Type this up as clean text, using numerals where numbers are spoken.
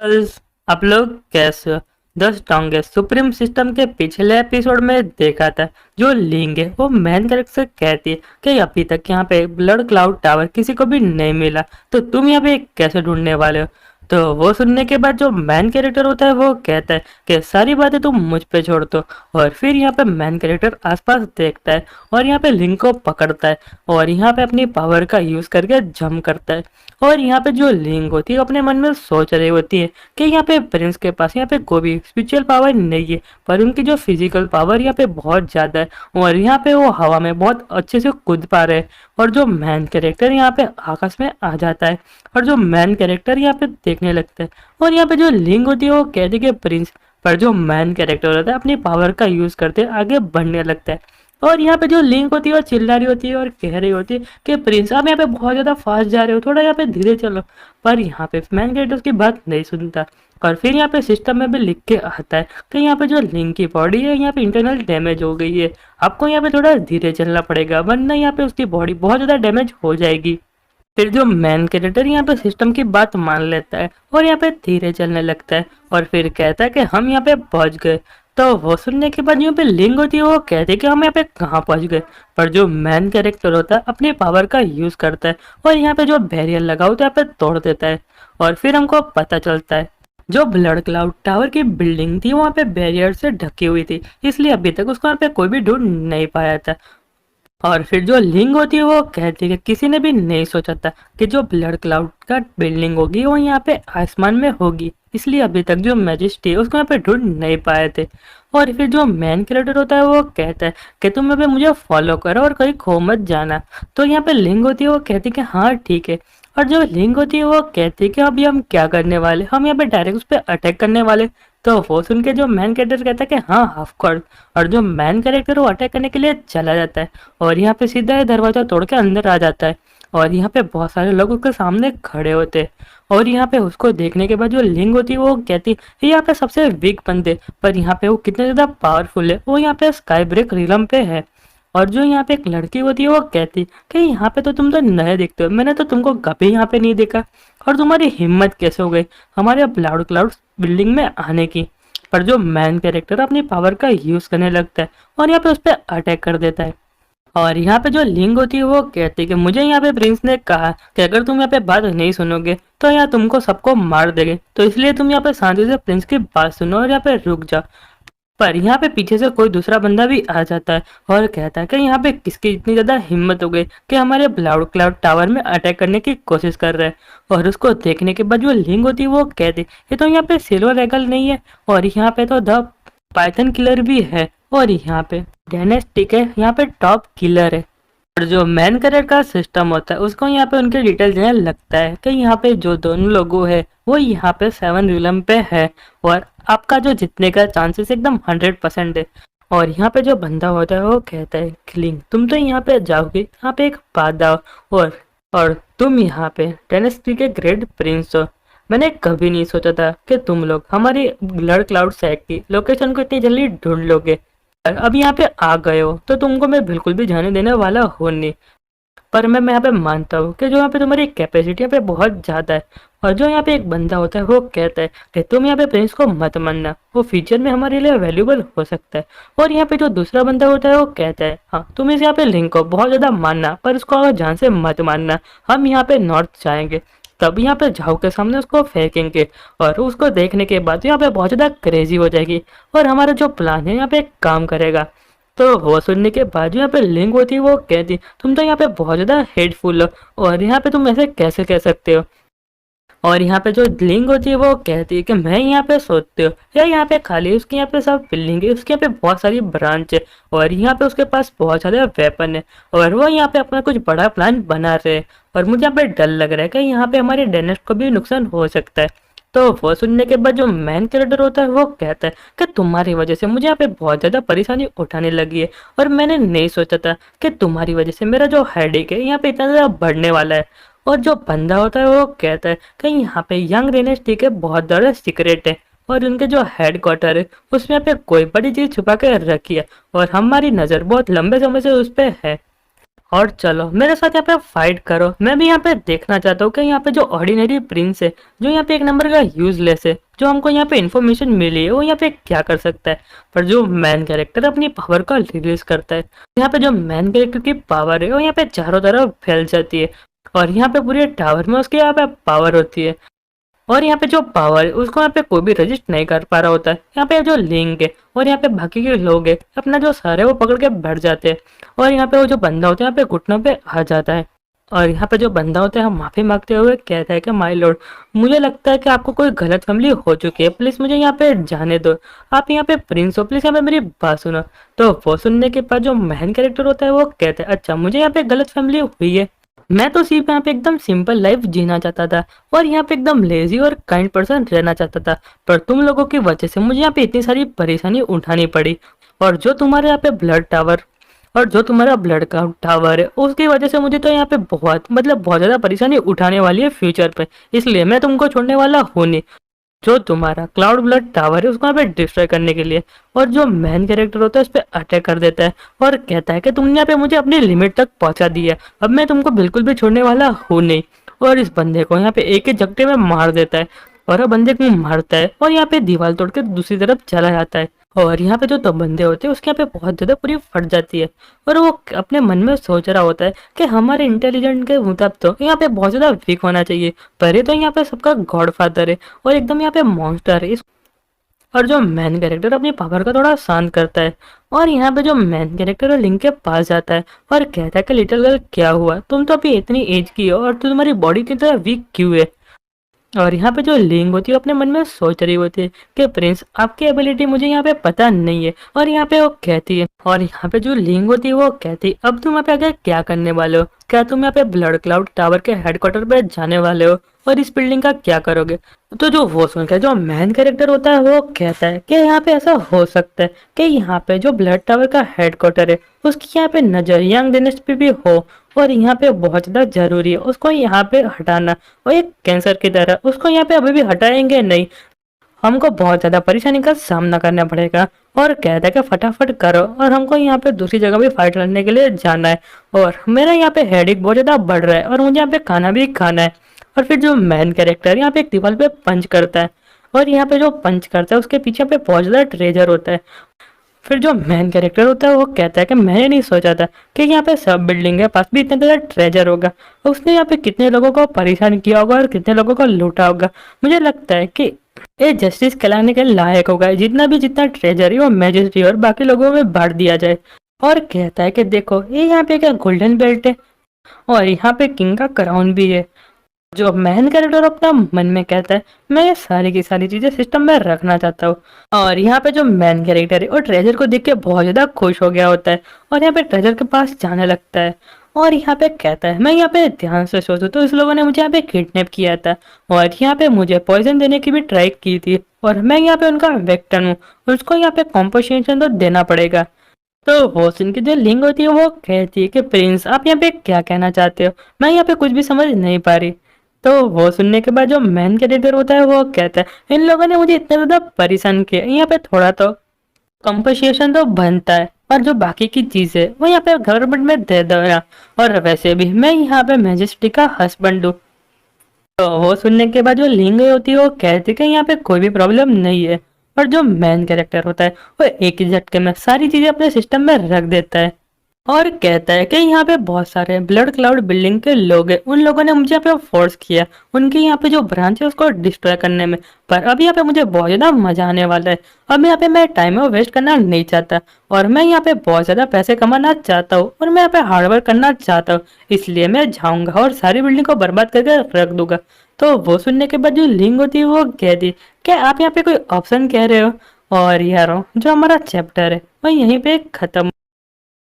Girls, आप लोग कैसे हो? द स्ट्रॉन्गेस्ट सुप्रीम सिस्टम के पिछले एपिसोड में देखा था। जो लिंग है वो मैन कैरेक्टर से कहती है कि अभी तक यहाँ पे ब्लड क्लाउड टावर किसी को भी नहीं मिला, तो तुम यहाँ पे कैसे ढूंढने वाले हो? तो वो सुनने के बाद जो मैन कैरेक्टर होता है वो कहता है कि सारी बातें तुम मुझ पे छोड़ दो। और फिर यहाँ पे मैन कैरेक्टर आसपास देखता है और यहाँ पे लिंक को पकड़ता है और यहाँ पे अपनी पावर का यूज करके जंप करता है। और यहाँ पे जो लिंक होती है अपने मन में सोच रही होती है कि यहाँ पे प्रिंस के पास यहाँ पे कोई भी स्पिरिचुअल पावर नहीं है, पर उनकी जो फिजिकल पावर यहाँ पे बहुत ज्यादा है और यहाँ पे वो हवा में बहुत अच्छे से कूद पा रहे हैं। और जो मैन कैरेक्टर यहाँ पे आकाश में आ जाता है और जो मैन कैरेक्टर यहाँ पे देखने लगता है। और यहाँ पे जो लिंक होती है वो कहती है कि प्रिंस, पर जो मैन कैरेक्टर होता है अपनी पावर का यूज करते आगे बढ़ने लगता है। और यहाँ पे जो लिंक होती है वो चिल्ला रही होती है और कह रही होती है कि प्रिंस आप यहाँ पे बहुत ज्यादा फास्ट जा रहे हो, थोड़ा यहाँ पे धीरे चलो। पर यहाँ पे मैन कैरेक्टर की बात नहीं सुनता। और फिर यहाँ पे सिस्टम में भी लिख के आता है कि यहाँ पे जो लिंक की बॉडी है यहाँ पे इंटरनल डैमेज हो गई है, आपको यहाँ पे थोड़ा धीरे चलना पड़ेगा वरना यहाँ पे उसकी बॉडी बहुत ज्यादा डैमेज हो जाएगी। फिर जो मैन कैरेक्टर यहाँ पे सिस्टम की बात मान लेता है और यहाँ पे धीरे चलने लगता है और फिर कहता है कि हम यहाँ पे पहुंच गए। तो वो सुनने के बाद यहाँ पे लिंक होती है वो कहते हैं कि हम यहाँ पे कहाँ पहुंच गए। पर जो मैन कैरेक्टर होता है अपनी पावर का यूज करता है और यहाँ पे जो बैरियर लगा होता है यहाँ पे तोड़ देता है। और फिर हमको पता चलता है जो ब्लड क्लाउड टावर की बिल्डिंग थी वहाँ पे बैरियर से ढकी हुई थी, इसलिए अभी तक उसको यहाँ पे कोई भी ढूंढ नहीं पाया था। और फिर जो लिंग होती है वो कहती है कि किसी ने भी नहीं सोचा था कि जो ब्लड क्लाउड का बिल्डिंग होगी वो यहाँ पे आसमान में होगी, इसलिए अभी तक जो मैजिस्ट्री है उसको यहाँ पे ढूंढ नहीं पाए थे। और फिर जो मैन कैरेक्टर होता है वो कहता है कि तुम यहाँ पे मुझे फॉलो करो और कहीं खो मत जाना। तो यहाँ पे लिंग होती है वो कहती है कि हाँ ठीक है। और जो लिंग होती है वो कहती है कि अभी हम क्या करने वाले, हम यहाँ पे डायरेक्ट उस पर अटैक करने वाले। तो वो सुन के जो मैन कैरेक्टर कहता है कि हाँ ऑफ कोर्स। और जो मैन कैरेक्टर वो अटैक करने के लिए चला जाता है और यहाँ पे सीधा ही दरवाजा तोड़ के अंदर आ जाता है। और यहाँ पे बहुत सारे लोग उसके सामने खड़े होते हैं। और यहाँ पे उसको देखने के बाद जो लिंग होती है वो कहती है यहाँ पे सबसे वीक बंदे, पर यहाँ पे वो कितने ज्यादा पावरफुल है, वो यहाँ पे स्काई ब्रेक रिलम पे है। और जो यहाँ पे एक लड़की होती है वो कहती कि यहाँ पे तो तुम तो नए दिखते हो, मैंने तो तुमको कभी यहाँ पे नहीं देखा, और तुम्हारी हिम्मत कैसे हो गई हमारे ब्लाउड क्लाउड बिल्डिंग में आने की। पर जो मैन कैरेक्टर अपनी पावर का यूज करने लगता है और यहाँ पे उस पर अटैक कर देता है। और यहाँ पे जो लिंग होती है वो कहती है कि मुझे यहाँ पे प्रिंस ने कहा कि अगर तुम यहाँ पे बात नहीं सुनोगे तो यहाँ तुमको सबको मार देंगे, तो इसलिए तुम यहाँ पे शांति से प्रिंस की बात सुनो और यहाँ पे रुक जाओ। पर यहाँ पे पीछे से कोई दूसरा बंदा भी आ जाता है और कहता है कि यहाँ पे किसकी इतनी ज्यादा हिम्मत हो गई कि हमारे ब्लाउड क्लाउड टावर में अटैक करने की कोशिश कर रहे हैं। और उसको देखने के बाद जो लिंग होती है वो कहती ये तो यहाँ पे सिल्वर एगल नहीं है, और यहाँ पे तो द पाइथन किलर भी है, और यहाँ पे डायनेस्टिक है, यहाँ पे टॉप किलर है। और जो मैन करियर का सिस्टम होता है उसको यहाँ पे उनके डिटेल देने लगता है कि यहाँ पे जो दोनों लोगों है वो यहाँ पे 7 रिलम पे है और आपका जो जीतने का चांसेस एकदम 100% है। और यहाँ पे जो बंदा होता है वो कहता है क्लिंग तुम तो यहाँ पे जाओगे, यहाँ पे एक बात आओ, और तुम यहाँ पे टेनेस्टी के ग्रेट प्रिंस हो। मैंने कभी नहीं सोचा था कि तुम लोग हमारी ब्लड क्लाउड सैक की लोकेशन को इतनी जल्दी ढूंढ लोगे। अब यहाँ पे आ गए हो तो तुमको मैं बिल्कुल भी जाने देने वाला हूँ नहीं। पर मैं यहाँ पे मानता हूँ कि जो यहाँ पे तुम्हारी कैपेसिटी यहाँ पे बहुत ज़्यादा है। और जो यहाँ पे एक बंदा होता है वो कहता है कि तुम यहाँ पे प्रिंस को मत मानना, वो फ्यूचर में हमारे लिए वैल्यूबल हो सकता है। और यहाँ पे जो दूसरा बंदा होता है वो कहता है हाँ तुम इस यहाँ पे लिंक को बहुत ज़्यादा मानना, पर इसको अगर जान से मत मानना, हम यहाँ पे नॉर्थ जाएंगे तब यहाँ पे झाऊ के सामने उसको फेंकेंगे और उसको देखने के बाद यहाँ पे बहुत ज़्यादा क्रेजी हो जाएगी और हमारा जो प्लान है यहाँ पे काम करेगा। तो वो सुनने के बाद यहाँ पे लिंक होती है वो कहती तुम तो यहाँ पे बहुत ज़्यादा हेटफुल हो और यहाँ पे तुम ऐसे कैसे कह सकते हो। और यहाँ पे जो लिंक होती है वो कहती है कि मैं यहाँ पे सोचती हूँ या यहाँ पे खाली उसके यहाँ पे सब बिल्डिंग है, उसके यहाँ पे बहुत सारी ब्रांच है और यहाँ पे उसके पास बहुत सारे वेपन है और वो यहाँ पे अपना कुछ बड़ा प्लान बना रहे हैं। और मुझे यहाँ पे डर लग रहा है कि यहाँ पे हमारे डेनिस को भी नुकसान हो सकता है। तो वो सुनने के बाद जो मैन कैरेक्टर होता है वो कहता है कि तुम्हारी वजह से मुझे यहाँ पे बहुत ज्यादा परेशानी उठाने लगी है और मैंने नहीं सोचा था कि तुम्हारी वजह से मेरा जो हेडेक है यहाँ पे इतना ज्यादा बढ़ने वाला है। और जो बंदा होता है वो कहता है कि यहाँ पे यंग डायनेस्टी के बहुत बड़ा सीक्रेट है और उनके जो हेड क्वार्टर है उसमें यहाँ पे कोई बड़ी चीज छुपा कर रखी है और हमारी नजर बहुत लंबे समय से उस पर है। और चलो मेरे साथ यहाँ पे फाइट करो। मैं भी यहाँ पे देखना चाहता हूँ कि यहाँ पे जो ऑर्डिनरी प्रिंस है, जो यहाँ पे एक नंबर का यूजलेस है, जो हमको यहाँ पे इन्फॉर्मेशन मिली है, वो यहाँ पे क्या कर सकता है। पर जो मैन कैरेक्टर अपनी पावर को रिलीज करता है, यहाँ पे जो मैन कैरेक्टर की पावर है वो यहाँ पे चारों तरफ फैल जाती है और यहाँ पे पूरे टावर में उसकी यहाँ पे पावर होती है। और यहाँ पे जो पावर है उसको यहाँ पे कोई भी रजिस्ट नहीं कर पा रहा होता है। यहाँ पे जो लिंक है और यहाँ पे बाकी के लोग है, अपना जो सर है वो पकड़ के बैठ जाते हैं और यहाँ पे वो जो बंदा होता है यहाँ पे घुटनों पे आ जाता है। और यहाँ पे जो बंदा होता है माफी मांगते हुए कहता है कि माय लॉर्ड, मुझे लगता है कि आपको कोई गलत फैमिली हो चुकी है, प्लीज मुझे यहाँ पे जाने दो, आप यहाँ पे प्रिंस हो, प्लीज यहाँ पे मेरी बात सुनो। तो वो सुनने के बाद जो मैन कैरेक्टर होता है वो कहता है अच्छा मुझे यहाँ पे गलत फैमिली हुई है, मैं तो सिर्फ यहाँ पे एकदम सिंपल लाइफ जीना चाहता था और यहाँ पे एकदम लेजी और काइंड पर्सन रहना चाहता था, पर तुम लोगों की वजह से मुझे यहाँ पे इतनी सारी परेशानी उठानी पड़ी। और जो तुम्हारे यहाँ पे ब्लड टावर और जो तुम्हारा ब्लड का टावर है उसकी वजह से मुझे तो यहाँ पे बहुत ज्यादा परेशानी उठाने वाली है फ्यूचर पे, इसलिए मैं तुमको छोड़ने वाला हूँ नहीं। जो तुम्हारा क्लाउड ब्लड टावर है उसको यहाँ पे डिस्ट्रॉय करने के लिए। और जो मैन कैरेक्टर होता है उस पर अटैक कर देता है और कहता है कि तुमने यहाँ पे मुझे अपनी लिमिट तक पहुंचा दी है, अब मैं तुमको बिल्कुल भी छोड़ने वाला हूँ नहीं। और इस बंदे को यहाँ पे एक ही झटके में मार देता है और वो बंदे को मारता है और यहाँ पे दीवार तोड़ के दूसरी तरफ चला जाता है। और यहाँ पे जो दो बंदे होते हैं उसके यहाँ पे बहुत ज्यादा पूरी फट जाती है और वो अपने मन में सोच रहा होता है कि हमारे इंटेलिजेंट के मुताबिक तो यहाँ पे बहुत ज्यादा वीक होना चाहिए, पर ये तो यहाँ पे सबका गॉड फादर है और एकदम यहाँ पे मॉन्स्टर है। और जो मैन कैरेक्टर अपनी पावर का थोड़ा शांत करता है और यहाँ पे जो मैन कैरेक्टर लिंक के पास जाता है और कहता है कि लिटिल गर्ल क्या हुआ, तुम तो अभी इतनी एज की हो और तुम्हारी बॉडी की तरह वीक क्यों है। और यहाँ पे जो लिंग होती है अपने मन में सोच रही होती है कि प्रिंस आपकी एबिलिटी मुझे यहाँ पे पता नहीं है। और यहाँ पे वो कहती है और यहाँ पे जो लिंग होती है वो कहती है अब तुम यहाँ पे आगे क्या करने वाले हो, क्या तुम यहाँ पे ब्लड क्लाउड टावर के हेडक्वार्टर पे जाने वाले हो और इस बिल्डिंग का क्या करोगे। तो जो वो सुनकर जो मैन कैरेक्टर होता है वो कहता है कि यहाँ पे ऐसा हो सकता है कि यहाँ पे जो ब्लड टावर का हेडक्वार्टर है उसकी यहाँ पे नजर यंग डिनेस्ट पे भी हो और यहाँ पे बहुत ज्यादा जरूरी है उसको यहाँ पे हटाना, और एक कैंसर की तरह उसको यहाँ पे अभी भी हटाएंगे नहीं, हमको बहुत ज्यादा परेशानी का सामना करना पड़ेगा। और कहता है कि फटाफट करो और हमको यहाँ पे दूसरी जगह भी फाइट लड़ने के लिए जाना है और मेरा यहाँ पे हेडेक बहुत ज्यादा बढ़ रहा है और मुझे यहाँ पे खाना भी खाना है। और फिर जो मैन कैरेक्टर यहाँ पे एक दीवार पे पंच करता है और यहाँ पे जो पंच करता है उसके पीछे पे बहुत ज्यादा ट्रेजर होता है। फिर जो मैन कैरेक्टर होता है वो कहता है कि मैंने नहीं सोचा था कि यहाँ पे सब बिल्डिंग के पास भी इतना ज़्यादा ट्रेजर होगा, उसने यहाँ पे कितने लोगों को परेशान किया होगा और कितने लोगों को लूटा होगा। मुझे लगता है कि ये जस्टिस कहलाने के लायक होगा, जितना ट्रेजर है वो मैजेस्टी और बाकी लोगों में बांट दिया जाए। और कहता है कि देखो ये यहाँ पे क्या गोल्डन बेल्ट है और यहाँ पे किंग का क्राउन भी है। जो मैन कैरेक्टर अपना मन में कहता है मैं ये सारी की सारी चीजें सिस्टम में रखना चाहता हूँ। और यहाँ पे जो मैन कैरेक्टर है वो ट्रेजर को देख के बहुत ज्यादा खुश हो गया होता है और यहाँ पे ट्रेजर के पास जाने लगता है और यहाँ पे कहता है मैं यहाँ पे ध्यान से सोचूं तो इस लोगों ने मुझे यहाँ पे किडनैप किया था और यहाँ पे मुझे पॉइजन देने की भी ट्राई की थी और मैं यहाँ पे उनका विक्टिम हूँ, उसको यहाँ पे कॉम्पनसेशन तो देना पड़ेगा। तो वो सुन के जो लिंग होती है वो कहती है कि प्रिंस आप यहाँ पे क्या कहना चाहते हो, मैं यहाँ पे कुछ भी समझ नहीं पा रही। तो वो सुनने के बाद जो मैन कैरेक्टर होता है वो कहता है इन लोगों ने मुझे इतना ज्यादा परेशान किया, यहाँ पे थोड़ा तो कंपनसेशन तो बनता है और जो बाकी की चीज है वो यहाँ पे गवर्नमेंट में दे दो ना, और वैसे भी मैं यहाँ पे मैजेस्टी का हस्बैंड हूँ। तो वो सुनने के बाद जो लिंग होती है वो कहती है कि यहाँ पे कोई भी प्रॉब्लम नहीं है। और जो मैन कैरेक्टर होता है वो एक ही झटके में सारी चीजें अपने सिस्टम में रख देता है और कहता है कि यहाँ पे बहुत सारे ब्लड क्लाउड बिल्डिंग के लोग हैं, उन लोगों ने मुझे यहाँ पे फोर्स किया उनके यहाँ पे जो ब्रांच है उसको डिस्ट्रॉय करने में, पर अब यहाँ पे मुझे बहुत ज्यादा मजा आने वाला है। अब यहाँ पे मैं टाइम वेस्ट करना नहीं चाहता और मैं यहाँ पे बहुत ज्यादा पैसे कमाना चाहता हूँ और मैं यहाँ पे हार्डवर्क करना चाहता हूँ, इसलिए मैं जाऊंगा और सारी बिल्डिंग को बर्बाद करके रख दूंगा। तो वो सुनने के बाद जो लिंग होती है वो कहती क्या आप यहाँ पे कोई ऑप्शन कह रहे हो। और यारो जो हमारा चैप्टर है वो यहीं पे खत्म।